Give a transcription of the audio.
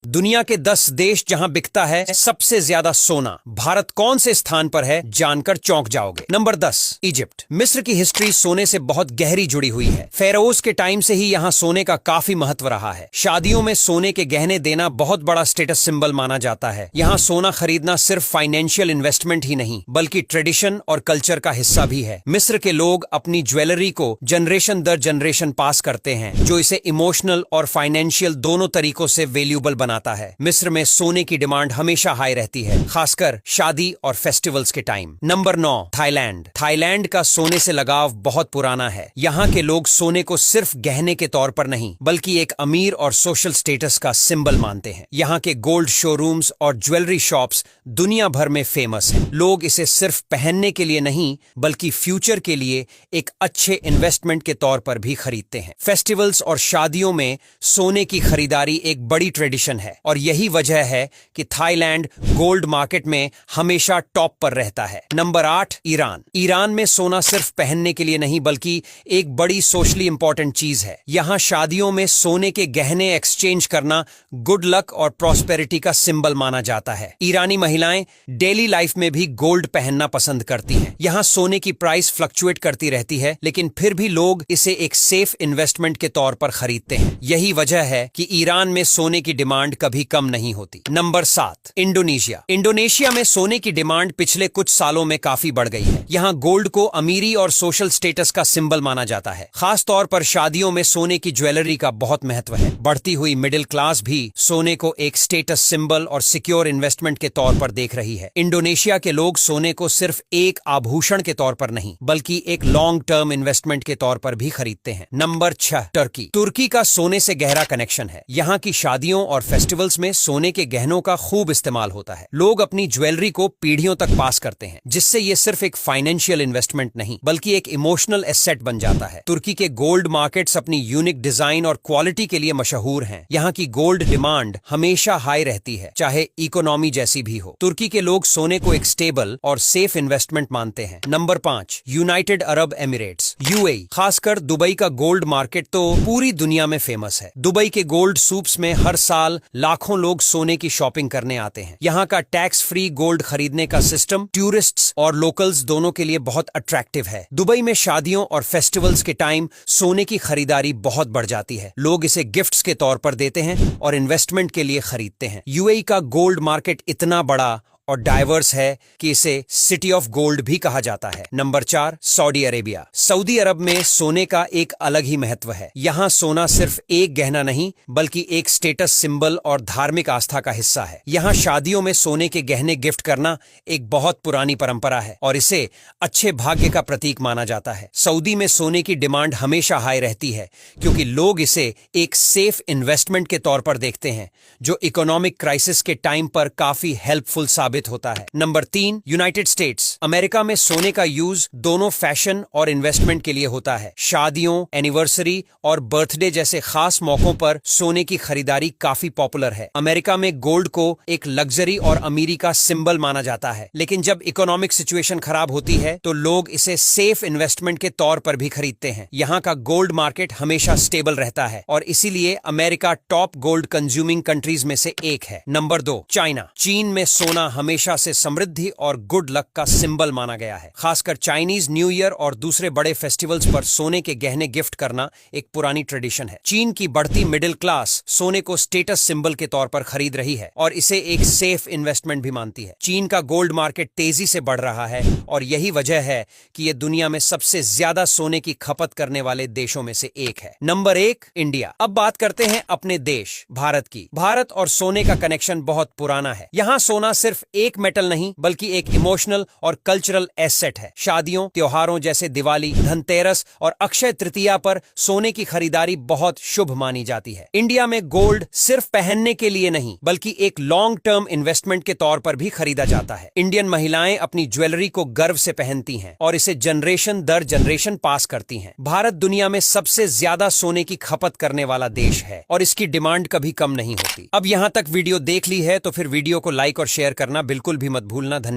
दुनिया के 10 देश जहां बिकता है सबसे ज्यादा सोना, भारत कौन से स्थान पर है जानकर चौंक जाओगे। Number 10, Egypt. मिस्र की हिस्ट्री सोने से बहुत गहरी जुड़ी हुई है। फेरोज के टाइम से ही यहाँ सोने का काफी महत्व रहा है। शादियों में सोने के गहने देना बहुत बड़ा स्टेटस सिंबल माना जाता है। यहाँ सोना खरीदना सिर्फ फाइनेंशियल इन्वेस्टमेंट ही नहीं बल्कि ट्रेडिशन और कल्चर का हिस्सा भी है। मिस्र के लोग अपनी ज्वेलरी को जनरेशन दर जनरेशन पास करते हैं, जो इसे इमोशनल और फाइनेंशियल दोनों तरीकों से वैल्यूएबल बनाता है। मिस्र में सोने की डिमांड हमेशा हाई रहती है, खासकर शादी और फेस्टिवल्स के टाइम। Number 9, Thailand. थाईलैंड का सोने से लगाव बहुत पुराना है। यहाँ के लोग सोने को सिर्फ गहने के तौर पर नहीं बल्कि एक अमीर और सोशल स्टेटस का सिंबल मानते हैं। यहाँ के गोल्ड शोरूम्स और ज्वेलरी शॉप्स दुनिया भर में फेमस हैं। लोग इसे सिर्फ पहनने के लिए नहीं बल्कि फ्यूचर के लिए एक अच्छे इन्वेस्टमेंट के तौर पर भी खरीदते हैं। फेस्टिवल्स और शादियों में सोने की खरीदारी एक बड़ी ट्रेडिशन है और यही वजह है कि थाईलैंड गोल्ड मार्केट में हमेशा टॉप पर रहता है। Number 8, Iran. ईरान में सोना सिर्फ पहनने के लिए नहीं बल्कि एक बड़ी सोशली इंपॉर्टेंट चीज है। यहाँ शादियों में सोने के गहने एक्सचेंज करना गुड लक और प्रॉस्पेरिटी का सिंबल माना जाता है। ईरानी महिलाएं डेली लाइफ में भी गोल्ड पहनना पसंद करती हैं। यहाँ सोने की प्राइस फ्लक्चुएट करती रहती है, लेकिन फिर भी लोग इसे एक सेफ इन्वेस्टमेंट के तौर पर खरीदते हैं। यही वजह है कि ईरान में सोने की डिमांड कभी कम नहीं होती। Number 7, Indonesia. इंडोनेशिया में सोने की डिमांड पिछले कुछ सालों में काफी बढ़ गई है। यहाँ गोल्ड को अमीरी और सोशल स्टेटस का सिंबल माना जाता है। खास तौर पर शादियों में सोने की ज्वेलरी का बहुत महत्व है। बढ़ती हुई मिडिल क्लास भी सोने को एक स्टेटस सिंबल और सिक्योर इन्वेस्टमेंट के तौर पर देख रही है। इंडोनेशिया के लोग सोने को सिर्फ एक आभूषण के तौर पर नहीं बल्कि एक लॉन्ग टर्म इन्वेस्टमेंट के तौर पर भी खरीदते हैं। Number 6, Turkey. तुर्की का सोने से गहरा कनेक्शन है। यहाँ की शादियों और फेस्टिवल्स में सोने के गहनों का खूब इस्तेमाल होता है। लोग अपनी ज्वेलरी को पीढ़ियों तक पास करते हैं, जिससे ये सिर्फ एक फाइनेंशियल इन्वेस्टमेंट नहीं बल्कि एक इमोशनल एसेट बन जाता है। तुर्की के गोल्ड मार्केट्स अपनी यूनिक डिजाइन और क्वालिटी के लिए मशहूर हैं। यहाँ की गोल्ड डिमांड हमेशा हाई रहती है, चाहे इकोनॉमी जैसी भी हो। तुर्की के लोग सोने को एक स्टेबल और सेफ इन्वेस्टमेंट मानते हैं। Number 5, United Arab Emirates, UAE. खासकर दुबई का गोल्ड मार्केट तो पूरी दुनिया में फेमस है। दुबई के गोल्ड सूप्स में हर साल लाखों लोग सोने की शॉपिंग करने आते हैं। यहाँ का टैक्स फ्री गोल्ड खरीदने का सिस्टम टूरिस्ट्स और लोकल्स दोनों के लिए बहुत अट्रैक्टिव है। दुबई में शादियों और फेस्टिवल्स के टाइम सोने की खरीदारी बहुत बढ़ जाती है। लोग इसे गिफ्ट्स के तौर पर देते हैं और इन्वेस्टमेंट के लिए खरीदते हैं। यूएई का गोल्ड मार्केट इतना बड़ा और डाइवर्स है कि इसे सिटी ऑफ गोल्ड भी कहा जाता है। Number 4, Saudi Arabia. सऊदी अरब में सोने का एक अलग ही महत्व है। यहाँ सोना सिर्फ एक गहना नहीं बल्कि एक स्टेटस सिंबल और धार्मिक आस्था का हिस्सा है। यहाँ शादियों में सोने के गहने गिफ्ट करना एक बहुत पुरानी परंपरा है और इसे अच्छे भाग्य का प्रतीक माना जाता है। सऊदी में सोने की डिमांड हमेशा हाई रहती है क्योंकि लोग इसे एक सेफ इन्वेस्टमेंट के तौर पर देखते हैं, जो इकोनॉमिक क्राइसिस के टाइम पर काफी हेल्पफुल साबित होता है। Number 3, United states. अमेरिका में सोने का यूज दोनों फैशन और इन्वेस्टमेंट के लिए होता है। शादियों, एनिवर्सरी और बर्थडे जैसे खास मौकों पर सोने की खरीदारी काफी पॉपुलर है। अमेरिका में गोल्ड को एक लग्जरी और अमीरी का सिंबल माना जाता है, लेकिन जब इकोनॉमिक सिचुएशन खराब होती है तो लोग इसे सेफ इन्वेस्टमेंट के तौर पर भी खरीदते हैं। यहाँ का गोल्ड मार्केट हमेशा स्टेबल रहता है और इसीलिए America top gold consuming countries में से एक है। Number 2, China. चीन में सोना हमेशा से समृद्धि और गुड लक का सिंबल माना गया है। खासकर चाइनीज न्यू ईयर और दूसरे बड़े फेस्टिवल्स पर सोने के गहने गिफ्ट करना एक पुरानी ट्रेडिशन है। चीन की बढ़ती मिडिल क्लास सोने को स्टेटस सिंबल के तौर पर खरीद रही है और इसे एक सेफ इन्वेस्टमेंट भी मानती है। चीन का गोल्ड मार्केट तेजी से बढ़ रहा है और यही वजह है कि यह दुनिया में सबसे ज्यादा सोने की खपत करने वाले देशों में से एक है। Number 1, India. अब बात करते हैं अपने देश भारत की। भारत और सोने का कनेक्शन बहुत पुराना है। यहाँ सोना सिर्फ एक मेटल नहीं बल्कि एक इमोशनल और कल्चरल एसेट है। शादियों, त्योहारों जैसे दिवाली, धनतेरस और अक्षय तृतीया पर सोने की खरीदारी बहुत शुभ मानी जाती है। इंडिया में गोल्ड सिर्फ पहनने के लिए नहीं बल्कि एक लॉन्ग टर्म इन्वेस्टमेंट के तौर पर भी खरीदा जाता है। इंडियन महिलाएं अपनी ज्वेलरी को गर्व से पहनती हैं और इसे जनरेशन दर जनरेशन पास करती हैं। भारत दुनिया में सबसे ज्यादा सोने की खपत करने वाला देश है और इसकी डिमांड कभी कम नहीं होती। अब यहाँ तक वीडियो देख ली है तो फिर वीडियो को लाइक और शेयर करना बिल्कुल भी मत भूलना। धन्यवाद।